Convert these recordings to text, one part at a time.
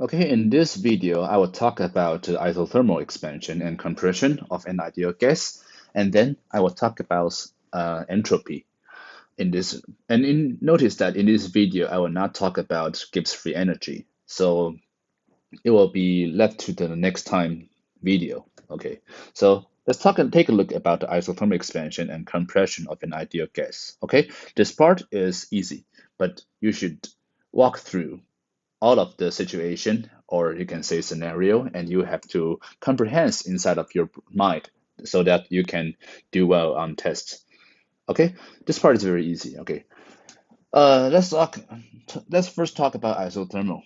Okay, in this video, I will talk about isothermal expansion and compression of an ideal gas, and then I will talk about entropy in this. Notice that in this video, I will not talk about Gibbs free energy, so it will be left to the next time video. Okay, so let's talk and take a look about the isothermal expansion and compression of an ideal gas. Okay, this part is easy, but you should walk through all of the situation, or you can say scenario, and you have to comprehend inside of your mind so that you can do well on tests. Okay, this part is very easy. Okay, let's talk. Let's first talk about isothermal.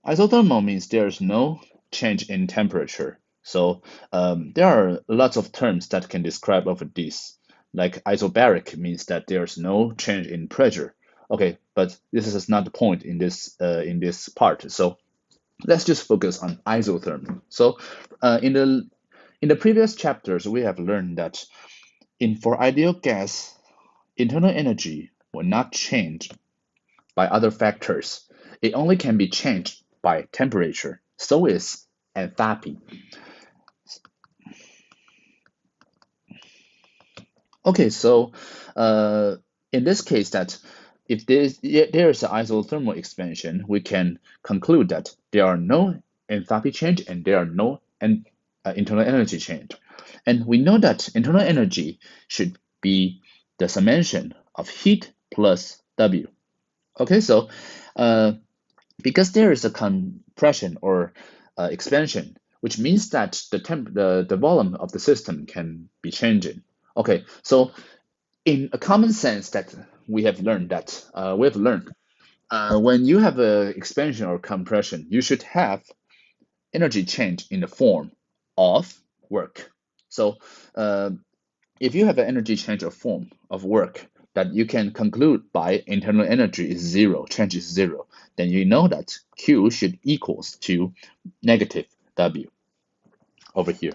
Isothermal means there's no change in temperature. So there are lots of terms that can describe over this. Like isobaric means that there's no change in pressure. Okay, but this is not the point in this part. So let's just focus on isothermal. So in the previous chapters, we have learned that in for ideal gas, internal energy will not change by other factors. It only can be changed by temperature. So is enthalpy. Okay, so in this case, that if there is an isothermal expansion, we can conclude that there are no enthalpy change and there are no internal energy change. And we know that internal energy should be the summation of heat plus W. Okay, so uh, because there is a compression or expansion, which means that the volume of the system can be changing. Okay, so in a common sense that we have learned when you have a expansion or compression, you should have energy change in the form of work. So uh, if you have an energy change of form of work that you can conclude by internal energy is zero, change is zero, then you know that Q should equals to negative W over here.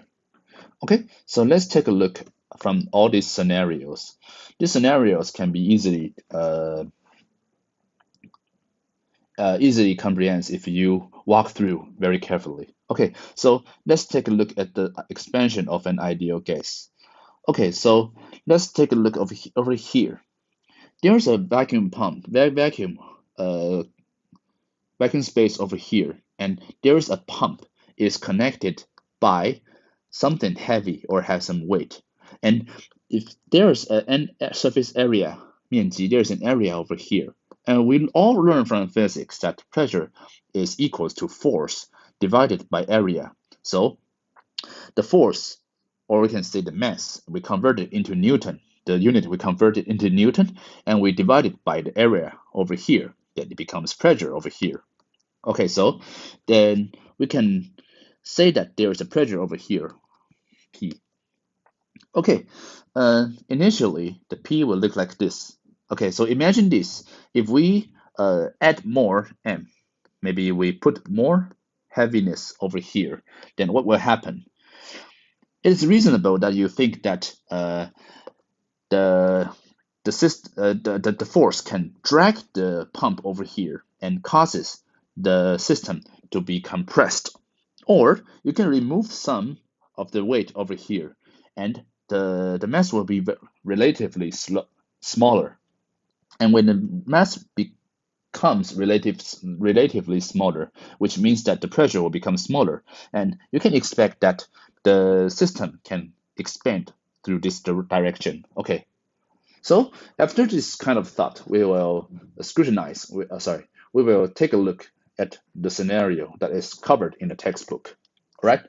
Okay, so let's take a look from all these scenarios. These scenarios can be easily comprehended if you walk through very carefully. Okay, so let's take a look at the expansion of an ideal gas. Okay, so let's take a look over here. There's a vacuum pump, uh, vacuum space over here, and there's a pump is connected by something heavy or has some weight. And if there's a surface area, 面积, there's an area over here. And we all learn from physics that pressure is equals to force divided by area. So the force, or we can say the mass, we convert it into Newton. The unit we convert it into Newton, and we divide it by the area over here. Then it becomes pressure over here. Okay, so then we can say that there is a pressure over here, P. Okay, initially the P will look like this. Okay, so imagine this. If we add more M, maybe we put more heaviness over here, then what will happen? It's reasonable that you think that the the force can drag the pump over here and causes the system to be compressed. Or you can remove some of the weight over here, and the mass will be relatively smaller. And when the mass becomes relatively smaller, which means that the pressure will become smaller, and you can expect that the system can expand through this direction. Okay, so after this kind of thought, we will scrutinize, we will take a look at the scenario that is covered in the textbook. All right.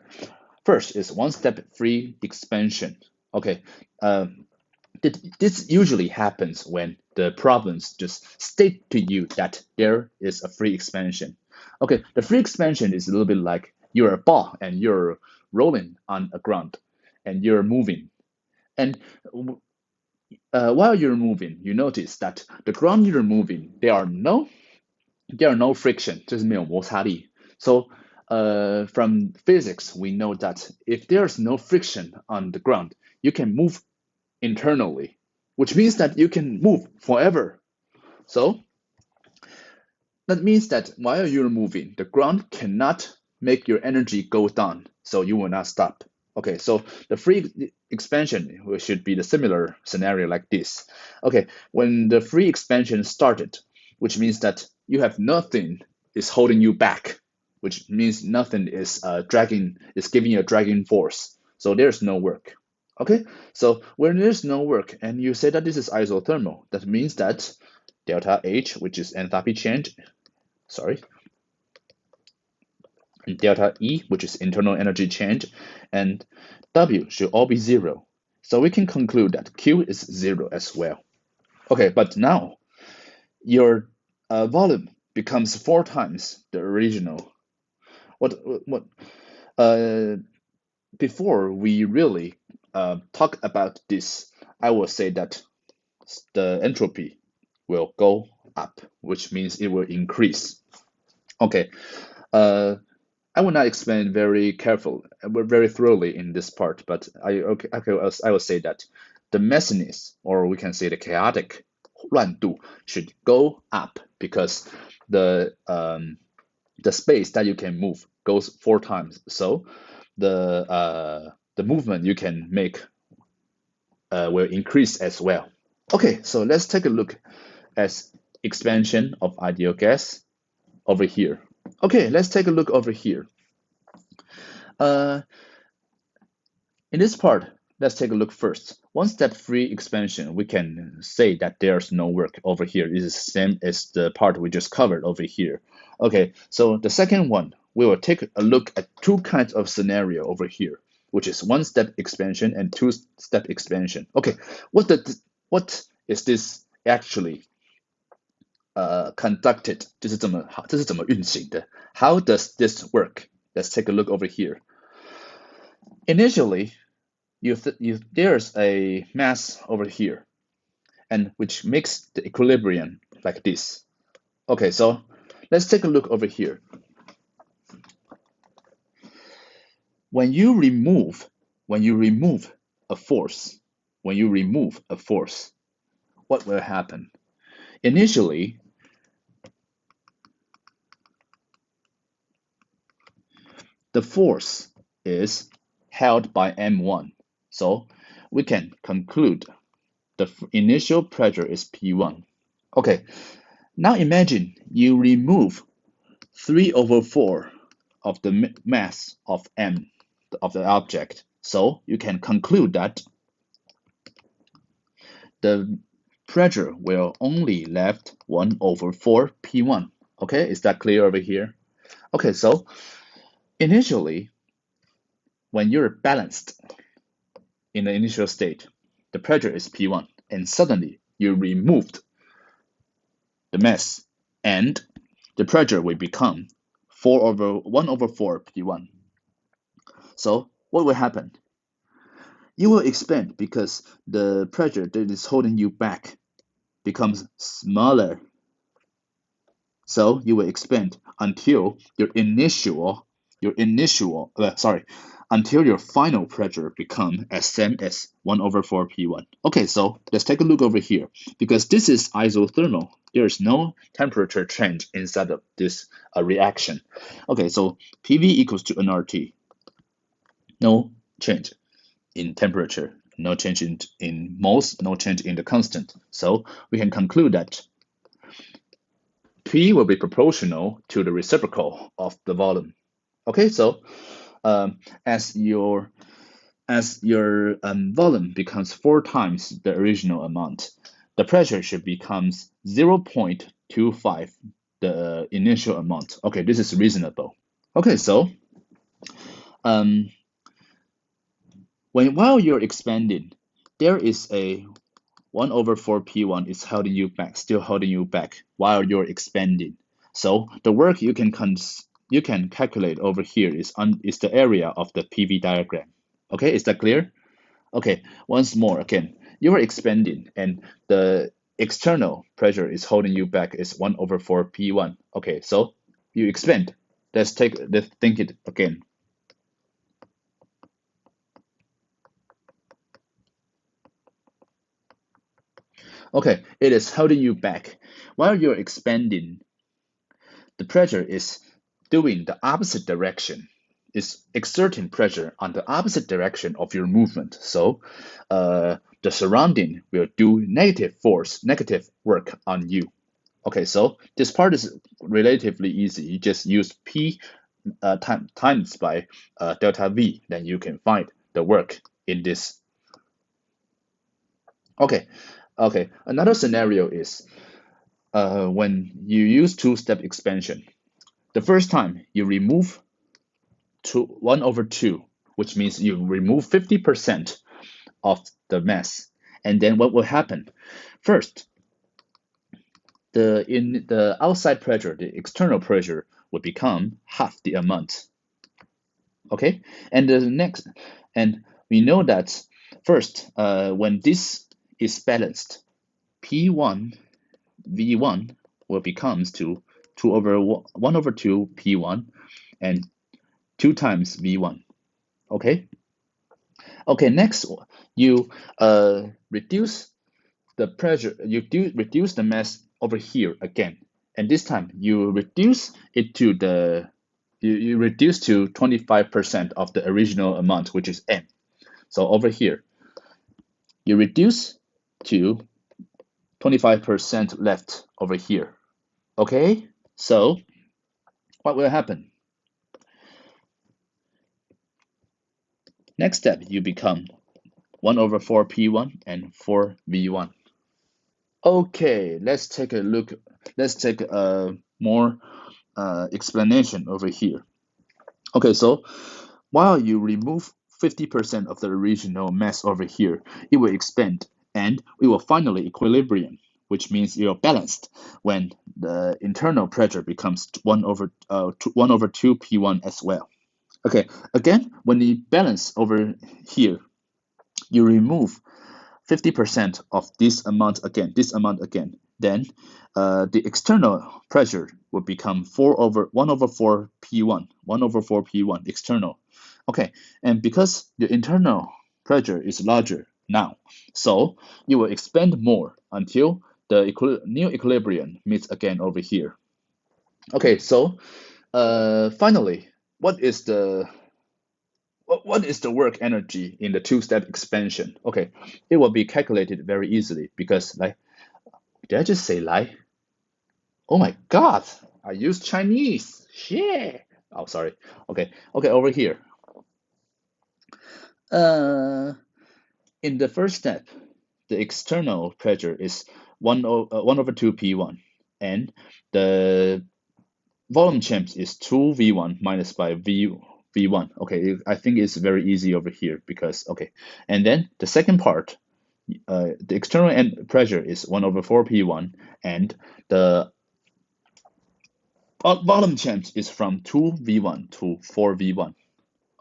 First is one-step free expansion. Okay. This usually happens when the problems just state to you that there is a free expansion. Okay, the free expansion is a little bit like you're a ball and you're rolling on a ground and you're moving. And while you're moving, you notice that the ground you're moving, there are no friction, 就是没有摩擦力. So from physics, we know that if there's no friction on the ground, you can move internally, which means that you can move forever. So That means that while you're moving, the ground cannot make your energy go down, so you will not stop. Okay, so the free expansion should be the similar scenario like this. Okay, when the free expansion started, which means that you have nothing is holding you back, which means nothing is is giving you a dragging force. So there's no work. Okay, so when there's no work and you say that this is isothermal, that means that delta H, which is enthalpy change, sorry, and delta E, which is internal energy change, and W should all be zero. So we can conclude that Q is zero as well. Okay, but now your volume becomes 4 times the original. What uh, Before we really talk about this, I will say that the entropy will go up, which means it will increase. Okay, uh, I will not explain very very thoroughly in this part, but I will say that the messiness, or we can say the chaotic 乱度, should go up because the space that you can move goes 4 times. So the movement you can make will increase as well. Okay, so let's take a look at expansion of ideal gas over here. Okay, let's take a look over here. Uh, in this part, let's take a look first. One-step free expansion, we can say that there's no work over here. It is the same as the part we just covered over here. Okay, so the second one, we will take a look at 2 kinds of scenario over here, which is one-step expansion and two-step expansion. Okay, what is this actually conducted? 这是怎么运行的? How does this work? Let's take a look over here. Initially, there's a mass over here, and which makes the equilibrium like this. Okay, so let's take a look over here. When you remove a force, what will happen? Initially, the force is held by M1. So we can conclude the initial pressure is P1. Okay, now imagine you remove 3/4 of the mass of M of the object. So you can conclude that the pressure will only left 1/4 P1. Okay, is that clear over here? Okay, so initially, when you're balanced in the initial state, the pressure is P1, and suddenly you removed the mass, and the pressure will become 1/4 P1. So what will happen? You will expand because the pressure that is holding you back becomes smaller. So you will expand until until your final pressure become as same as 1/4 P1. Okay, so let's take a look over here. Because this is isothermal, there is no temperature change inside of this reaction. Okay, so PV equals to nRT. No change in temperature, no change in moles, no change in the constant. So we can conclude that P will be proportional to the reciprocal of the volume. Okay, so as your volume becomes 4 times the original amount, the pressure should becomes 0.25 the initial amount. Okay, this is reasonable. Okay, so while you're expanding, there is a 1/4 P1 is holding you back, still holding you back while you're expanding. So the work you can calculate over here is the area of the PV diagram. Okay, is that clear? Okay, once more again, you are expanding and the external pressure is holding you back is 1/4 P1. Okay, so you expand. Let's think it again. Okay, it is holding you back. While you're expanding, the pressure is doing the opposite direction, is exerting pressure on the opposite direction of your movement. So the surrounding will do negative force, negative work on you. Okay, so this part is relatively easy. You just use P times by delta V, then you can find the work in this. Okay, okay. Another scenario is when you use two-step expansion. The first time you remove 1 over 2, which means you remove 50% of the mass. And then what will happen? First, in the outside pressure, the external pressure would become half the amount. Okay, and the next, and we know that first, when this is balanced, P1 V1 will becomes to 2 over 1 over 2 P1 and 2 times V1. Okay. Okay. Next, you reduce the pressure. You do reduce the mass over here again, and this time you reduce it to you reduce to 25% of the original amount, which is m. So over here, you reduce to 25% left over here. Okay, so what will happen? Next step, you become 1 over 4 P1 and 4 V1. Okay, let's take a look. Let's take a more explanation over here. Okay, so while you remove 50% of the original mass over here, it will expand and it will finally equilibrium, which means you're balanced when the internal pressure becomes 1 over 2 P1 as well. Okay, again, when you balance over here, you remove 50% of this amount again, then the external pressure will become 1 over 4 P1, 1 over 4 P1 external. Okay, and because the internal pressure is larger now, so you will expand more until the new equilibrium meets again over here. Okay, so finally, what is the work energy in the two-step expansion? Okay, it will be calculated very easily because, like, did I just say lie? Oh my God, I used Chinese. Shit. Oh, sorry. Okay, over here. Uh, in the first step, the external pressure is 1 over 2 P1, and the volume change is 2 V1 minus by V1. Okay, I think it's very easy over here because, okay. And then the second part, the external end pressure is 1 over 4 P1, and the volume change is from 2 V1 to 4 V1.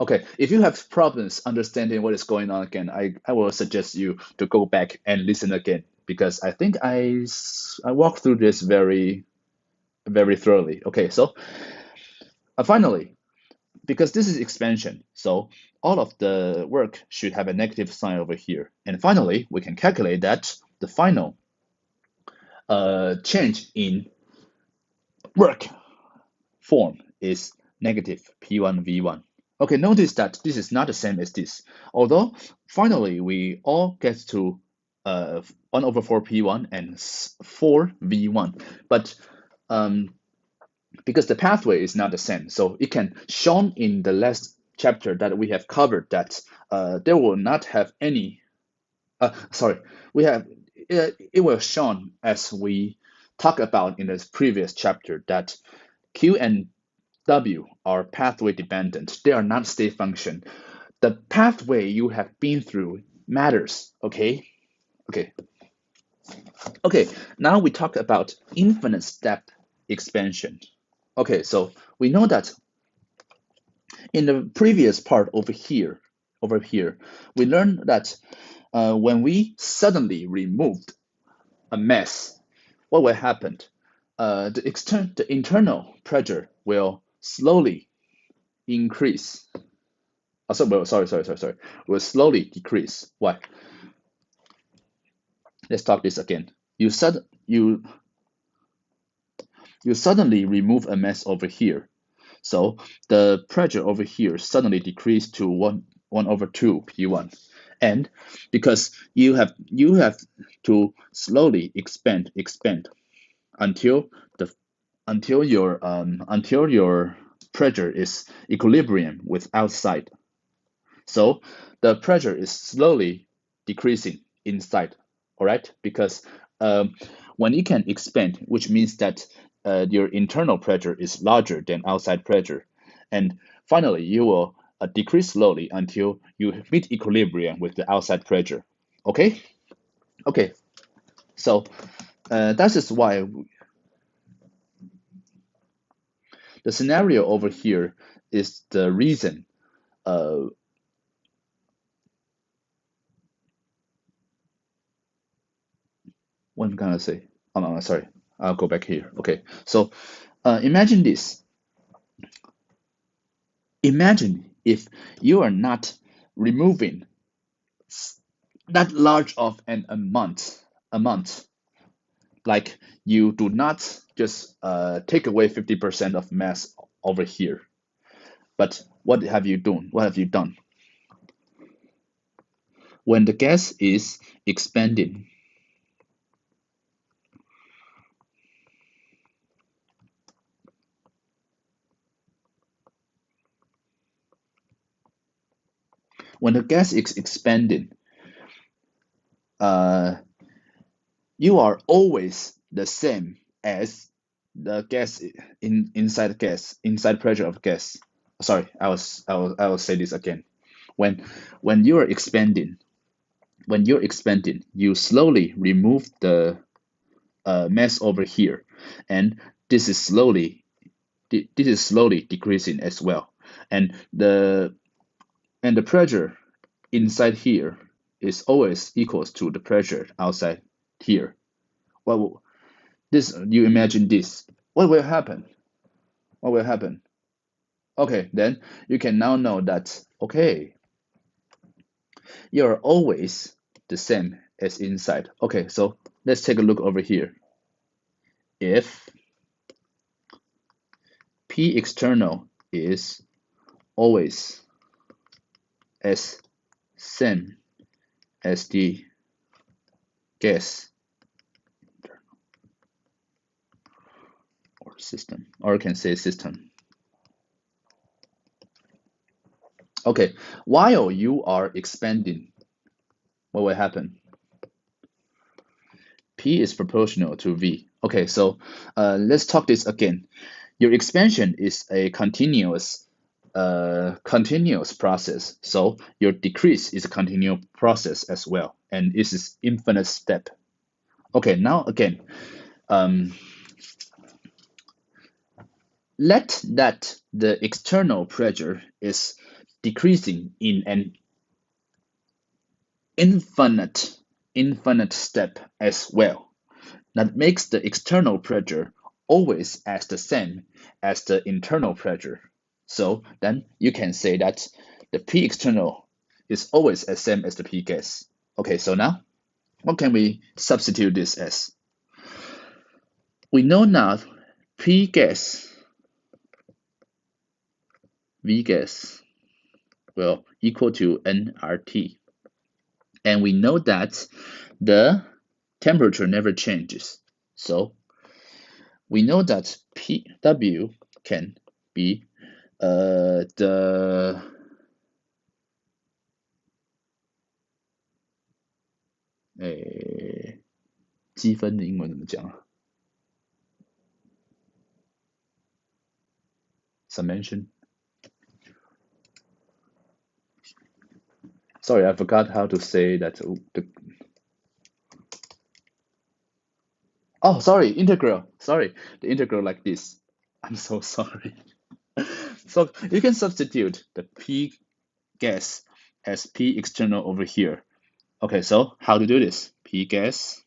Okay, if you have problems understanding what is going on again, I will suggest you to go back and listen again because I think I walked through this very, very thoroughly. Okay, so finally, because this is expansion, so all of the work should have a negative sign over here. And finally, we can calculate that the final change in work form is negative P1 V1. Okay, notice that this is not the same as this. Although finally we all get to 1 over 4 P1 and 4 V1, but because the pathway is not the same, so it can shown in the last chapter that we have covered that there will not have any. Sorry, we have it was shown as we talked about in this previous chapter that Q and W are pathway dependent. They are not state function. The pathway you have been through matters. Okay. Now we talk about infinite step expansion. Okay, so we know that in the previous part over here, we learned that when we suddenly removed a mass, what will happen? The internal pressure will slowly increase. Oh, sorry. Will slowly decrease. Why? Let's talk this again. You you suddenly remove a mass over here. So the pressure over here suddenly decreased to 1/2 P1. And because you have to slowly expand until the until your pressure is equilibrium with outside. So the pressure is slowly decreasing inside, all right? Because um, when you can expand, which means that your internal pressure is larger than outside pressure. And finally, you will decrease slowly until you meet equilibrium with the outside pressure. Okay? Okay, so that is why the scenario over here is the reason. What am I gonna say? Oh, no, sorry. I'll go back here. Okay, so imagine this. Imagine if you are not removing that large of an amount, like you do not just take away 50% of mass over here. But what have you done? What have you done? When the gas is expanding, when the gas is expanding, uh, you are always the same as the gas inside pressure of gas. Sorry, I will say this again. When when you're expanding, you slowly remove the mass over here, and this is slowly decreasing as well, and the pressure inside here is always equals to the pressure outside here. Well, this you imagine this. What will happen? What will happen? Okay, then you can now know that okay, you're always the same as inside. Okay, so let's take a look over here. If P external is always as same as the gas or system, or I can say system. Okay, while you are expanding, what will happen? P is proportional to V. Okay, so let's talk this again. Your expansion is a continuous process. So your decrease is a continuous process as well, and this is infinite step. Okay, now again, um, let that the external pressure is decreasing in an infinite step as well. That makes the external pressure always as the same as the internal pressure. So then you can say that the P external is always the same as the P gas. Okay, so now what can we substitute this as? We know now P gas, V gas will equal to nRT. And we know that the temperature never changes. So we know that PW can be the积分的英文怎么讲啊 ？Summation. Sorry, I forgot how to say that. Oh, sorry, integral. Sorry, the integral like this. I'm so sorry. So you can substitute the P gas as P external over here. Okay, so how to do this? P gas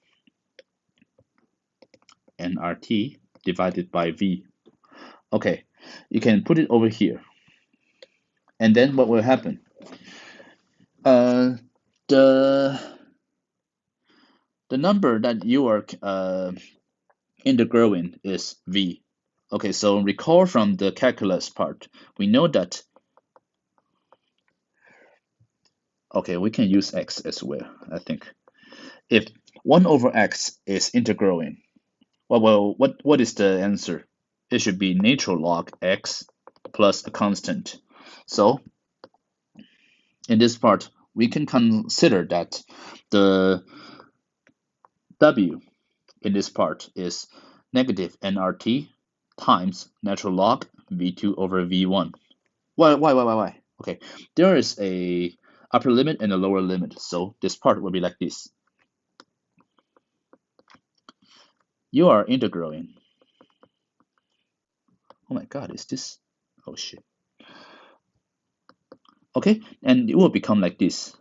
nRT divided by V. Okay, you can put it over here. And then what will happen? The number that you are integrating is V. Okay, so recall from the calculus part, we know that, okay, we can use x as well, I think. If 1 over x is integraling, well, what is the answer? It should be natural log x plus a constant. So in this part, we can consider that the w in this part is negative nRT times natural log v2 over v1. Why? Okay, there is a upper limit and a lower limit, so this part will be like this. You are integraling. Oh my god, is this? Oh shit. Okay, and it will become like this.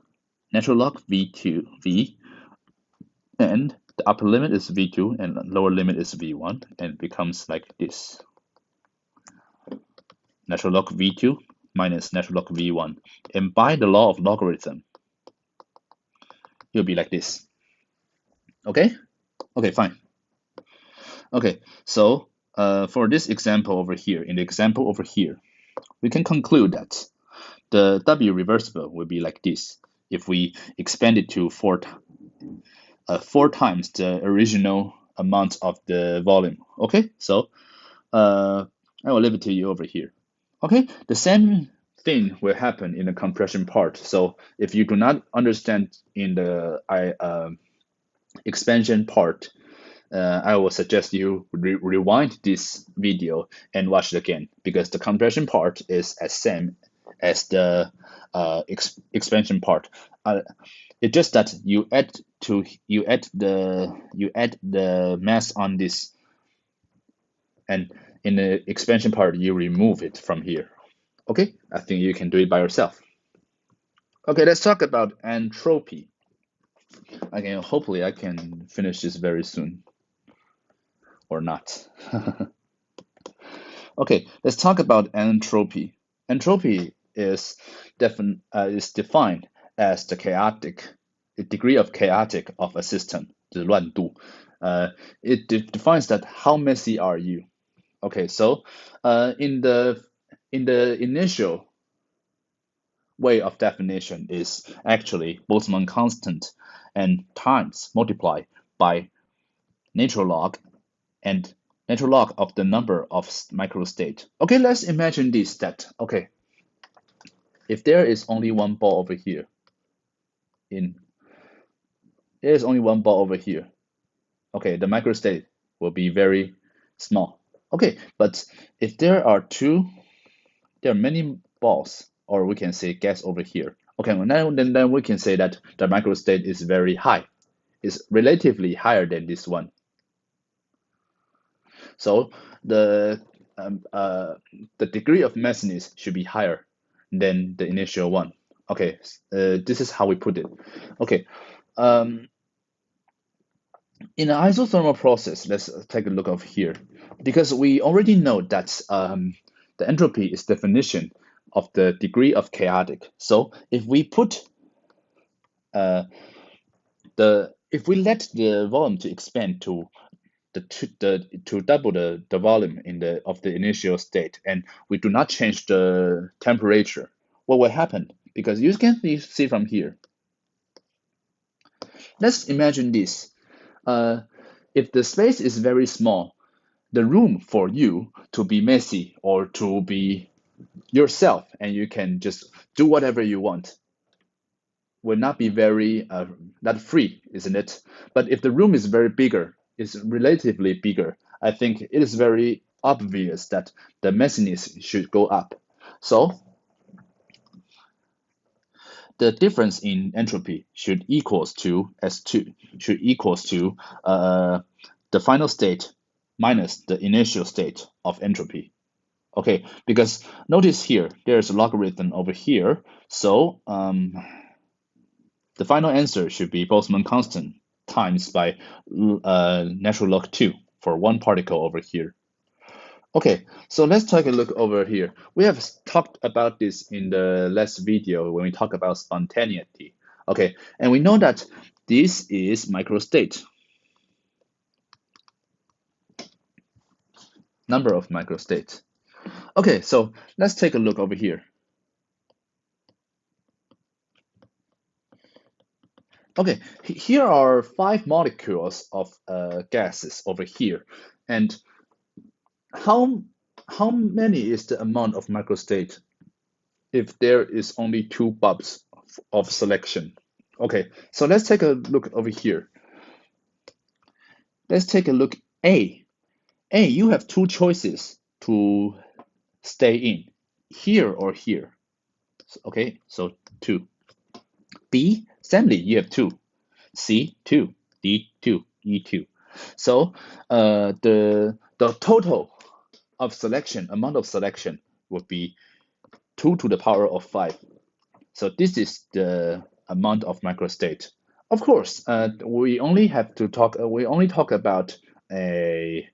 Natural log v2 v, and the upper limit is v2 and lower limit is v1, and it becomes like this. Natural log v2 minus natural log v1. And by the law of logarithm, it'll be like this. Okay? Okay, fine. Okay, so for this example over here, in the example over here, we can conclude that the W reversible will be like this if we expand it to four times the original amount of the volume. Okay, so I will leave it to you over here. Okay, the same thing will happen in the compression part. So if you do not understand in the expansion part, I will suggest you rewind this video and watch it again, because the compression part is as same as the expansion part. It's just that you add the mass on this, and in the expansion part you remove it from here. Okay, I think you can do it by yourself. Okay, let's talk about entropy. Again, hopefully I can finish this very soon, or not. Okay, let's talk about entropy. Entropy is defined as the degree of chaotic of a system, 就是乱度. It defines that how messy are you. Okay, so in the initial way of definition is actually Boltzmann constant and times multiplied by natural log and natural log of the number of microstate. Okay, let's imagine this, that, okay, if there is only one ball over here, there's only one ball over here, okay, the microstate will be very small. Okay, but if there are many balls, or we can say gas over here. Okay, well, then we can say that the microstate is very high. It's relatively higher than this one. So the degree of messiness should be higher than the initial one. Okay, this is how we put it. Okay, in an isothermal process, let's take a look over here, because we already know that the entropy is definition of the degree of chaotic. So if we put if we let the volume to expand to to double the volume of the initial state, and we do not change the temperature, what will happen? Because you can see from here. Let's imagine this. If the space is very small, the room for you to be messy or to be yourself and you can just do whatever you want will not be very that free, isn't it? But if the room is very bigger, is relatively bigger, I think it is very obvious that the messiness should go up. So the difference in entropy should equals to S2, should equals to the final state minus the initial state of entropy. Okay, because notice here, there's a logarithm over here. So the final answer should be Boltzmann constant times by natural log 2 for one particle over here. Okay, so let's take a look over here. We have talked about this in the last video when we talk about spontaneity. Okay, and we know that this is microstate. number of microstates. Okay, so let's take a look over here. Okay, here are 5 molecules of gases over here, and how many is the amount of microstate if there is only 2 bulbs of selection? Okay, so let's take a look over here. Let's take a look A. A, you have 2 choices to stay in, here or here. Okay, so 2. B, assembly, you have 2. C, 2. D, 2. E, 2. So the total of selection, amount of selection would be 2 to the power of 5. So this is the amount of microstate. Of course, we only talk about a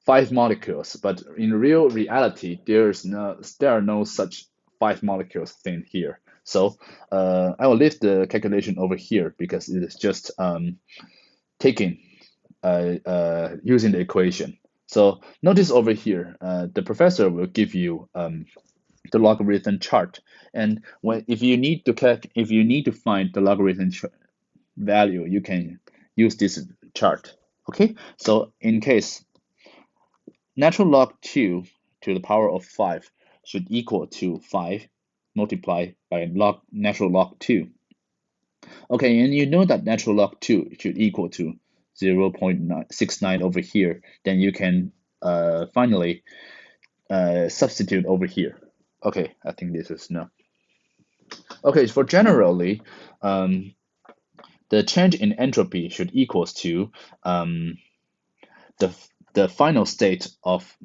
5 molecules, but in real reality, there are no such 5 molecules thing here. So I will leave the calculation over here because it is just taking using the equation. So notice over here, the professor will give you the logarithm chart, and if you need to find the logarithm value, you can use this chart. Okay, so in case natural log 2 to the power of 5 should equal to 5 multiplied by natural log 2. Okay, and you know that natural log 2 should equal to 0.69 over here. Then you can finally substitute over here. Okay, I think this is no. Okay, for generally, the change in entropy should equals to the final state of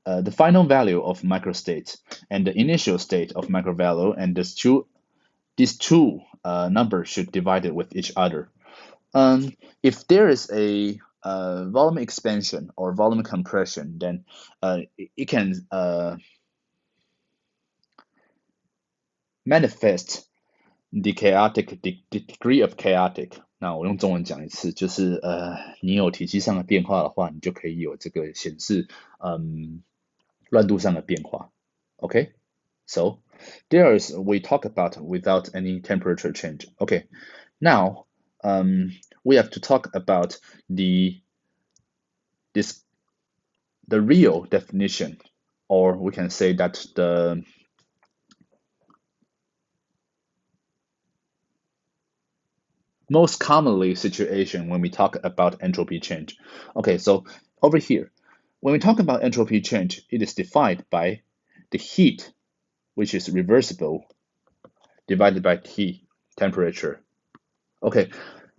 the final value of microstate and the initial state of microvalue, and these two numbers should divide it with each other. If there is a volume expansion or volume compression, then it can manifest the degree of chaotic。那我用中文讲一次，就是你有体积上的变化的话，你就可以有这个显示乱度上的变化。Okay, so we talk about without any temperature change. Okay, now we have to talk about the real definition, or we can say that the most commonly situation when we talk about entropy change. Okay, so over here, when we talk about entropy change, it is defined by the heat, which is reversible, divided by T, temperature. Okay,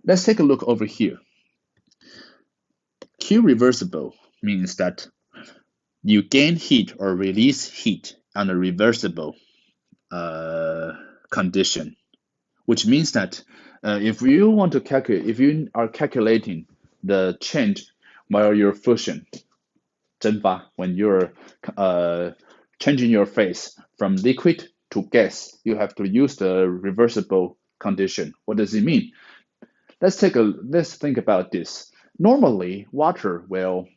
let's take a look over here. Q reversible means that you gain heat or release heat under reversible condition, which means that if you want to calculate, if you are calculating the change while you're fusion, 蒸发, when you're changing your phase from liquid to gas, you have to use the reversible condition. What does it mean? Let's think about this. Normally, water will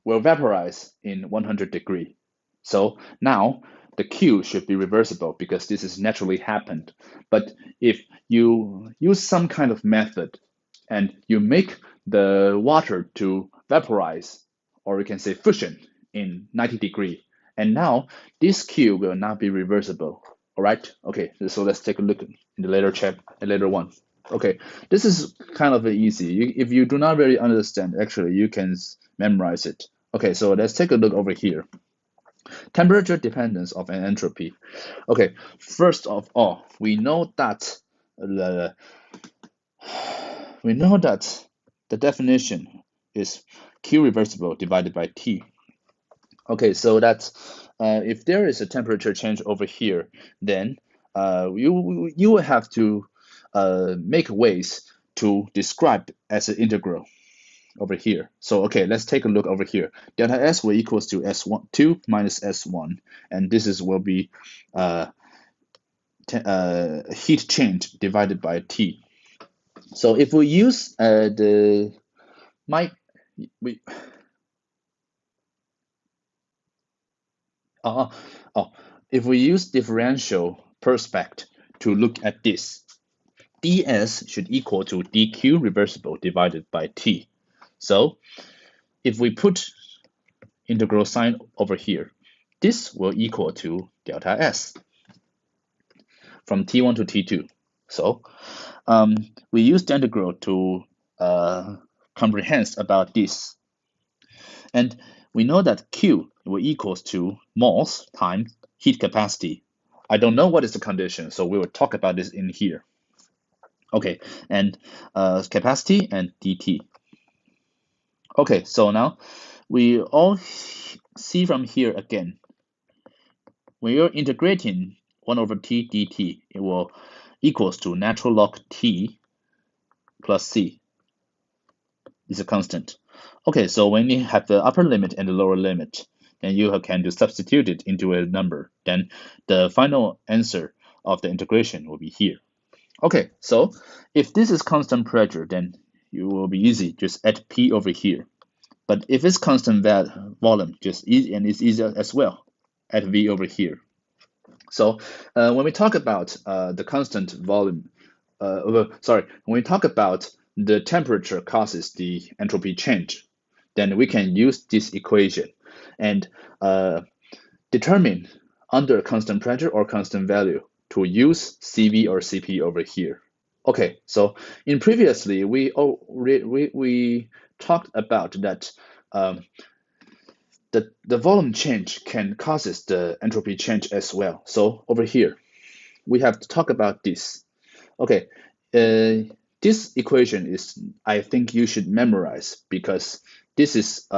vaporize in 100 degree. So now the Q should be reversible because this is naturally happened. But if you use some kind of method and you make the water to vaporize, or we can say fusion, in 90 degree, and now this Q will not be reversible. All right. Okay. So let's take a look in the later one. Okay. This is kind of easy. If you do not really understand, actually, you can memorize it. Okay. So let's take a look over here. Temperature dependence of an entropy. Okay. First of all, we know that the definition is Q reversible divided by T. Okay, so that's if there is a temperature change over here, then you will have to make ways to describe as an integral over here. So okay, let's take a look over here. Delta S will equals to S2 minus S1, and this will be heat change divided by T. So if we use we uh, oh, if we use differential perspective to look at this, ds should equal to dq reversible divided by t. So if we put integral sign over here, this will equal to delta s from t1 to t2. So we use the integral to comprehend about this. And we know that Q will equals to moles times heat capacity. I don't know what is the condition, so we will talk about this in here. Okay, and capacity and dt. Okay, so now we all see from here again. When you're integrating 1 over t dt, it will equals to natural log t plus c is a constant. Okay, so when you have the upper limit and the lower limit, then you can just substitute it into a number. Then the final answer of the integration will be here. Okay, so if this is constant pressure, then it will be easy. Just add P over here. But if it's constant volume, just easy, and it's easier as well. Add V over here. So when we talk about the constant volume, when we talk about the temperature causes the entropy change, then we can use this equation and determine under constant pressure or constant value to use CV or CP over here. Okay, so in previously we talked about that the volume change can causes the entropy change as well. So over here we have to talk about this. Okay, this equation is, I think you should memorize because this is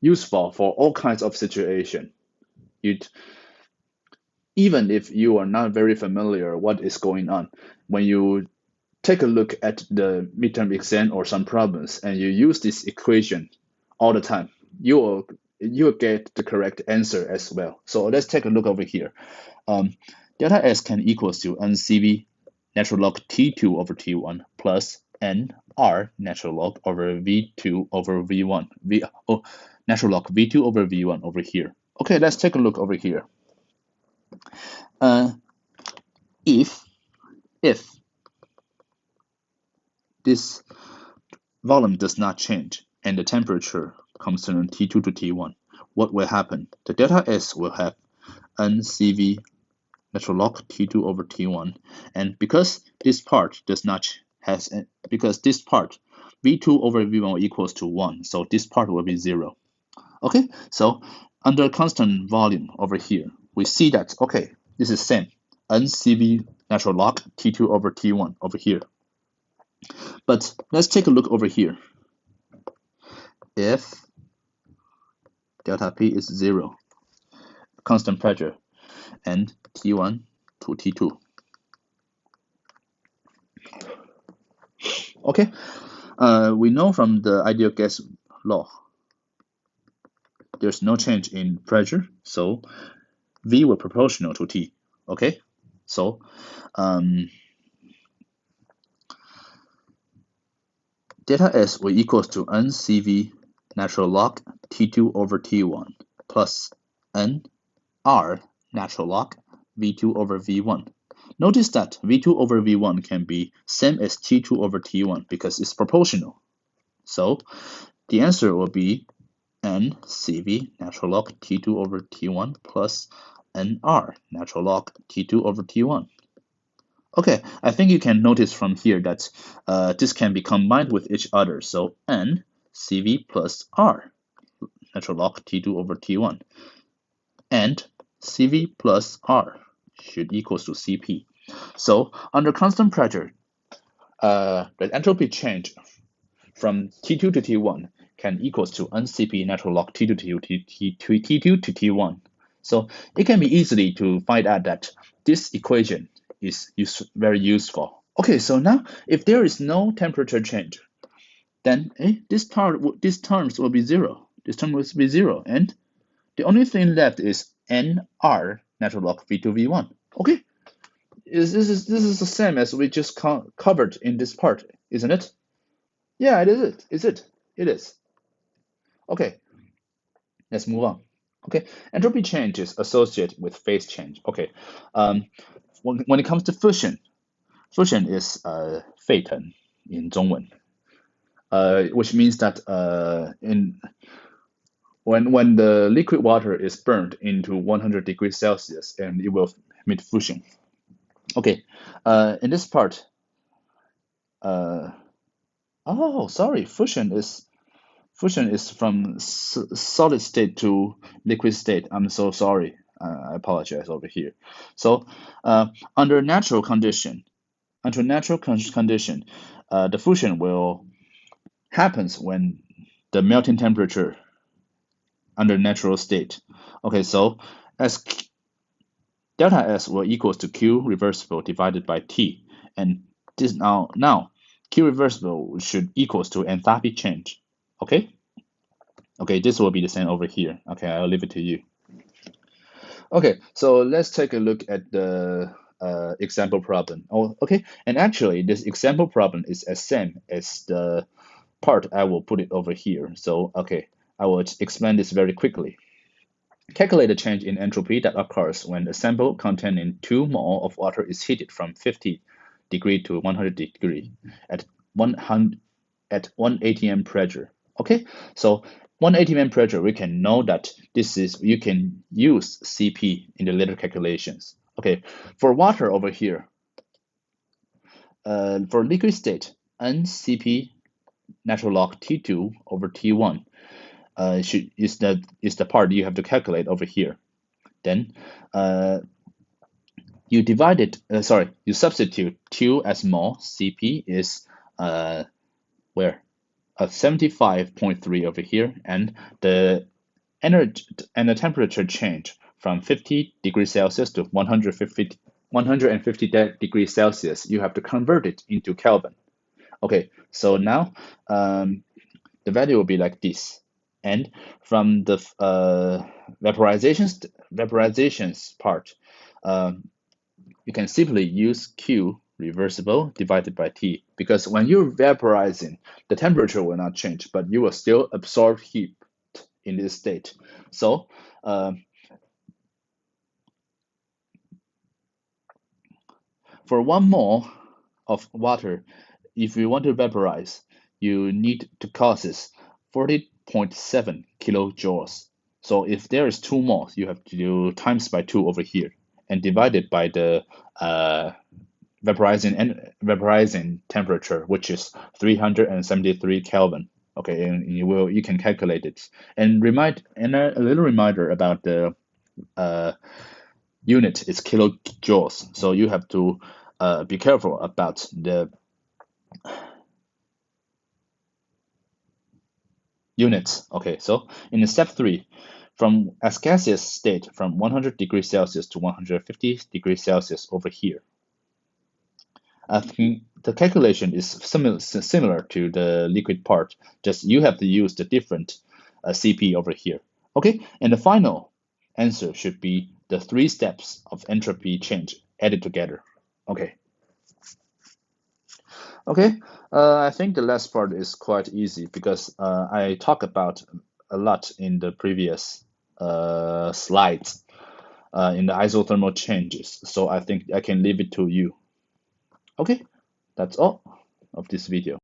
useful for all kinds of situation. Even if you are not very familiar what is going on, when you take a look at the midterm exam or some problems and you use this equation all the time, you will get the correct answer as well. So let's take a look over here. Delta S can equals to NCV natural log T2 over T1 plus NR natural log over V2 over V1. Natural log V2 over V1 over here. Okay, let's take a look over here. If this volume does not change and the temperature comes from T2 to T1, what will happen? The delta S will have NCV natural log T2 over T1, and because this part does not because this part V2 over V1 equals to 1, so this part will be 0. Okay, so under constant volume over here, we see that, okay, this is same, NCV natural log T2 over T1 over here. But let's take a look over here. If delta P is 0, constant pressure, and T1 to T2. Okay, we know from the ideal gas law, there's no change in pressure, so V will proportional to T. Okay, so delta S will equals to NCV natural log T2 over T1 plus NR natural log V2 over V1. Notice that V2 over V1 can be same as T2 over T1 because it's proportional. So the answer will be NCV natural log T2 over T1 plus NR natural log T2 over T1. Okay, I think you can notice from here that this can be combined with each other. So NCV plus R natural log T2 over T1 and CV plus R should equals to CP. So under constant pressure, the entropy change from T2 to T1 can equals to NCP natural log T2 to T1. So it can be easily to find out that this equation is very useful. Okay, so now if there is no temperature change, then this terms will be 0. This term will be 0, and the only thing left is NR natural log V2 V1. Okay, this is the same as we just covered in this part, isn't it? Yeah, it is. It is. Okay, let's move on. Okay, entropy change is associated with phase change. Okay, um, when it comes to fusion, fusion is 沸腾 in 中文, which means that in when the liquid water is burned into 100 degrees Celsius, and it will emit fusion. Okay, in this part, uh, oh, sorry, fusion is from solid state to liquid state. I'm so sorry. I apologize over here. So, under natural condition, the fusion will happens when the melting temperature under natural state. Okay, so as delta S will equals to Q reversible divided by T, and this now Q reversible should equals to enthalpy change. Okay. Okay, this will be the same over here. Okay, I'll leave it to you. Okay, so let's take a look at the example problem. Oh, okay, and actually this example problem is the same as the part I will put it over here. So, okay, I will explain this very quickly. Calculate the change in entropy that occurs when a sample containing 2 mole of water is heated from 50 degree to 100 degree at 100 at 1 atm pressure. Okay, so 1 atm pressure, we can know that this is, you can use CP in the later calculations. Okay, for water over here, for liquid state, NCP natural log T2 over T1 is the part you have to calculate over here. Then you divide it, you substitute 2 as mole, CP is where? 75.3 over here, and the energy and the temperature change from 50 degrees Celsius to 150 degrees Celsius, you have to convert it into Kelvin. Okay, so now the value will be like this. And from the vaporizations part, you can simply use Q reversible divided by T, because when you're vaporizing, the temperature will not change, but you will still absorb heat in this state. So for 1 mole of water, if you want to vaporize, you need to causes 40.7 kilojoules. So if there is 2 moles, you have to do times by 2 over here and divide it by the vaporizing temperature, which is 373 Kelvin. Okay, and you can calculate it. And a little reminder about the unit is kilojoules. So you have to be careful about the units. Okay, so in step 3, from as gaseous state from 100 degrees Celsius to 150 degrees Celsius over here. I think the calculation is similar to the liquid part, just you have to use the different CP over here. Okay, and the final answer should be the 3 steps of entropy change added together. Okay. Okay, I think the last part is quite easy because I talk about a lot in the previous slides in the isothermal changes. So I think I can leave it to you. Okay, that's all of this video.